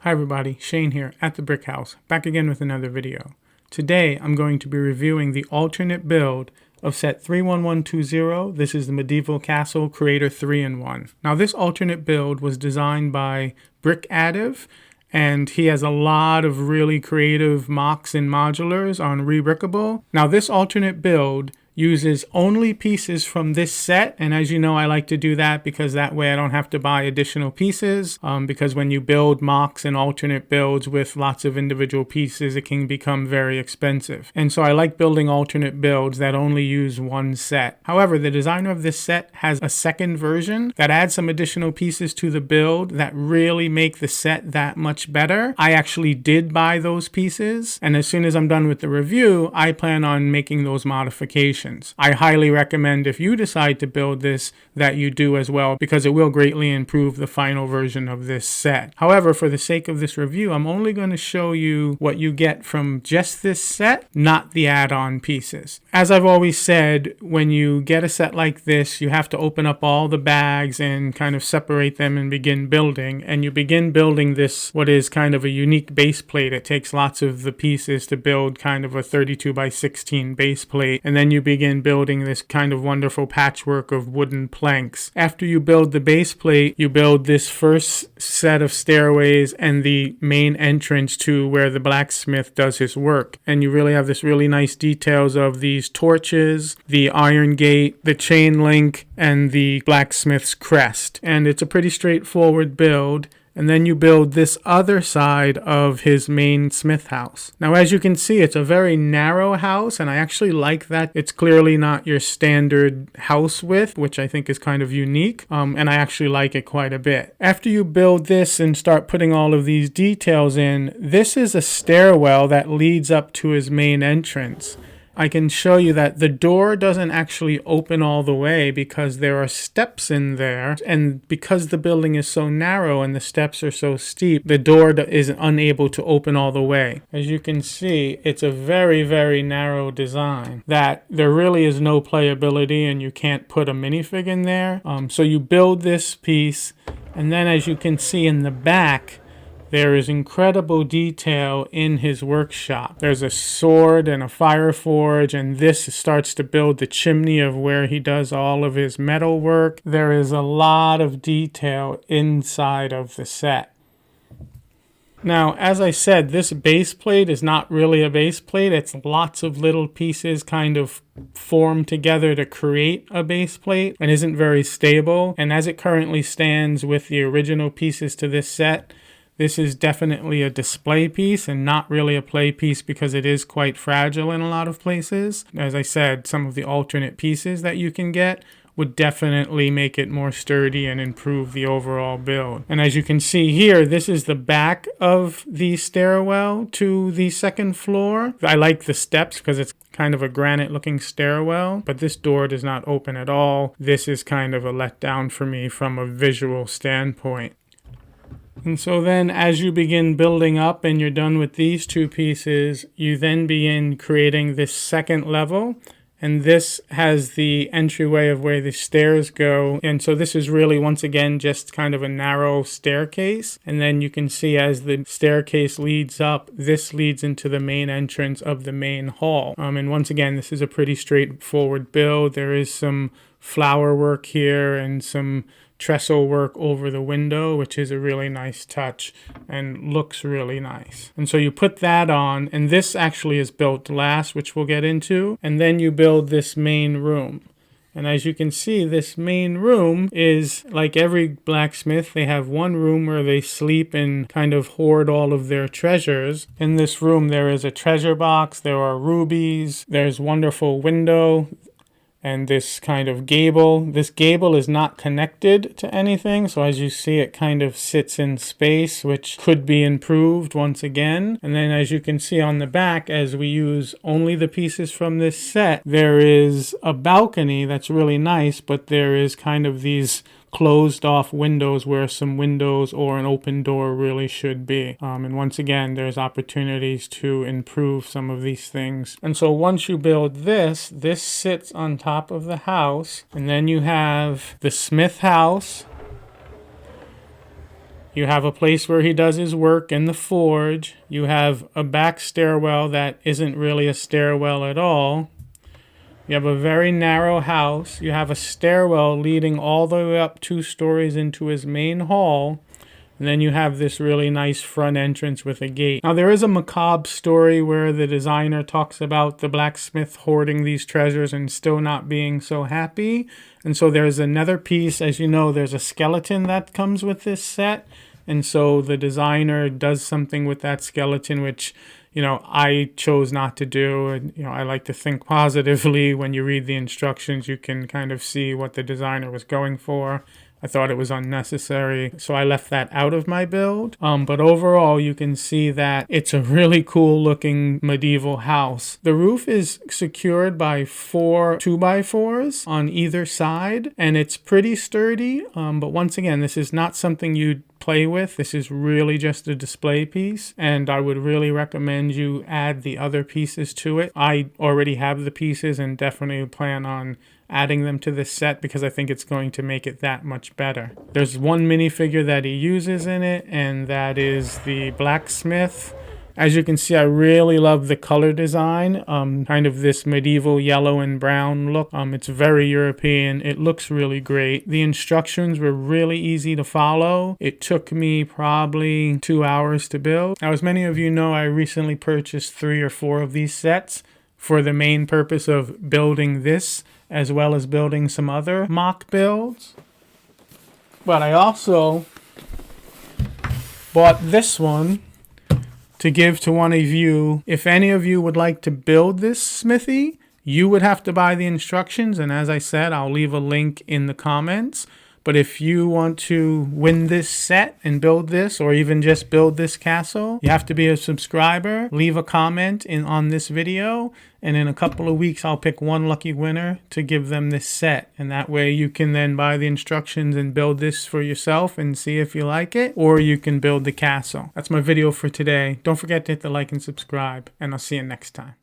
Hi everybody, Shane here at the Brick House, back again with another video. Today I'm going to be reviewing the alternate build of set 31120. This is the Medieval Castle Creator 3-in-1. Now this alternate build was designed by Brick Additive, and he has a lot of really creative mocks and modulars on Rebrickable. Now this alternate build uses only pieces from this set, and as you know, I like to do that because that way I don't have to buy additional pieces, because when you build mocks and alternate builds with lots of individual pieces, it can become very expensive. And so I like building alternate builds that only use one set. However, the designer of this set has a second version that adds some additional pieces to the build that really make the set that much better. I actually did buy those pieces, and as soon as I'm done with the review, I plan on making those modifications. I highly recommend, if you decide to build this, that you do as well, because it will greatly improve the final version of this set. However, for the sake of this review, I'm only going to show you what you get from just this set, not the add-on pieces. As I've always said, when you get a set like this, you have to open up all the bags and kind of separate them and begin building. And you begin building this, what is kind of a unique base plate. It takes lots of the pieces to build kind of a 32 by 16 base plate, and then you begin building this kind of wonderful patchwork of wooden planks. After you build the base plate, you build this first set of stairways and the main entrance to where the blacksmith does his work. And you really have this really nice details of these torches, the iron gate, the chain link, and the blacksmith's crest. And it's a pretty straightforward build. And then you build this other side of his main smith house. Now, as you can see, it's a very narrow house, and I actually like that it's clearly not your standard house width, which I think is kind of unique, and I actually like it quite a bit. After you build this and start putting all of these details in, this is a stairwell that leads up to his main entrance. I can show you that the door doesn't actually open all the way because there are steps in there, and because the building is so narrow and the steps are so steep, the door is unable to open all the way. As you can see, it's a very, very narrow design that there really is no playability, and you can't put a minifig in there. So you build this piece, and then as you can see in the back, there is incredible detail in his workshop. There's a sword and a fire forge, and this starts to build the chimney of where he does all of his metal work. There is a lot of detail inside of the set. Now, as I said, this base plate is not really a base plate. It's lots of little pieces kind of formed together to create a base plate and isn't very stable. And as it currently stands with the original pieces to this set, this is definitely a display piece and not really a play piece because it is quite fragile in a lot of places. As I said, some of the alternate pieces that you can get would definitely make it more sturdy and improve the overall build. And as you can see here, this is the back of the stairwell to the second floor. I like the steps because it's kind of a granite looking stairwell, but this door does not open at all. This is kind of a letdown for me from a visual standpoint. And so then as you begin building up and you're done with these two pieces, you then begin creating this second level. And this has the entryway of where the stairs go. And so this is really, once again, just kind of a narrow staircase. And then you can see as the staircase leads up, this leads into the main entrance of the main hall. And once again, this is a pretty straightforward build. There is some flower work here and some trestle work over the window, which is a really nice touch and looks really nice. And so you put that on, and this actually is built last, which we'll get into, and then you build this main room. And as you can see, this main room is like every blacksmith. They have one room where they sleep and kind of hoard all of their treasures. In this room, there is a treasure box, there are rubies, there's wonderful window, and this kind of gable. This gable is not connected to anything, so as you see, it kind of sits in space, which could be improved once again. And then as you can see on the back, as we use only the pieces from this set, there is a balcony that's really nice, but there is kind of these closed off windows where some windows or an open door really should be. And once again, there's opportunities to improve some of these things. And so once you build this, this sits on top of the house, and then you have the smith house, You have a place where he does his work in the forge. You have a back stairwell that isn't really a stairwell at all. You have a very narrow house. You have a stairwell leading all the way up 2 stories into his main hall. And then you have this really nice front entrance with a gate. Now, there is a macabre story where the designer talks about the blacksmith hoarding these treasures and still not being so happy. And so there's another piece. As you know, there's a skeleton that comes with this set. And so the designer does something with that skeleton, which, you know, I chose not to do. And, you know, I like to think positively. When you read the instructions, you can kind of see what the designer was going for. I thought it was unnecessary, so I left that out of my build. But overall, you can see that it's a really cool looking medieval house. The roof is secured by 4 2x4s on either side, and it's pretty sturdy. But once again, this is not something you'd play with. This is really just a display piece, and I would really recommend you add the other pieces to it. I already have the pieces and definitely plan on adding them to this set because I think it's going to make it that much better. There's one minifigure that he uses in it, and that is the blacksmith. As you can see, I really love the color design, kind of this medieval yellow and brown look. It's very European. It looks really great. The instructions were really easy to follow. It took me probably 2 hours to build. Now, as many of you know, I recently purchased 3 or 4 of these sets for the main purpose of building this, as well as building some other mock builds. But I also bought this one to give to one of you. If any of you would like to build this smithy, you would have to buy the instructions. And as I said, I'll leave a link in the comments. But if you want to win this set and build this, or even just build this castle, you have to be a subscriber. Leave a comment on this video, and in a couple of weeks I'll pick one lucky winner to give them this set. And that way you can then buy the instructions and build this for yourself and see if you like it, or you can build the castle. That's my video for today. Don't forget to hit the like and subscribe, and I'll see you next time.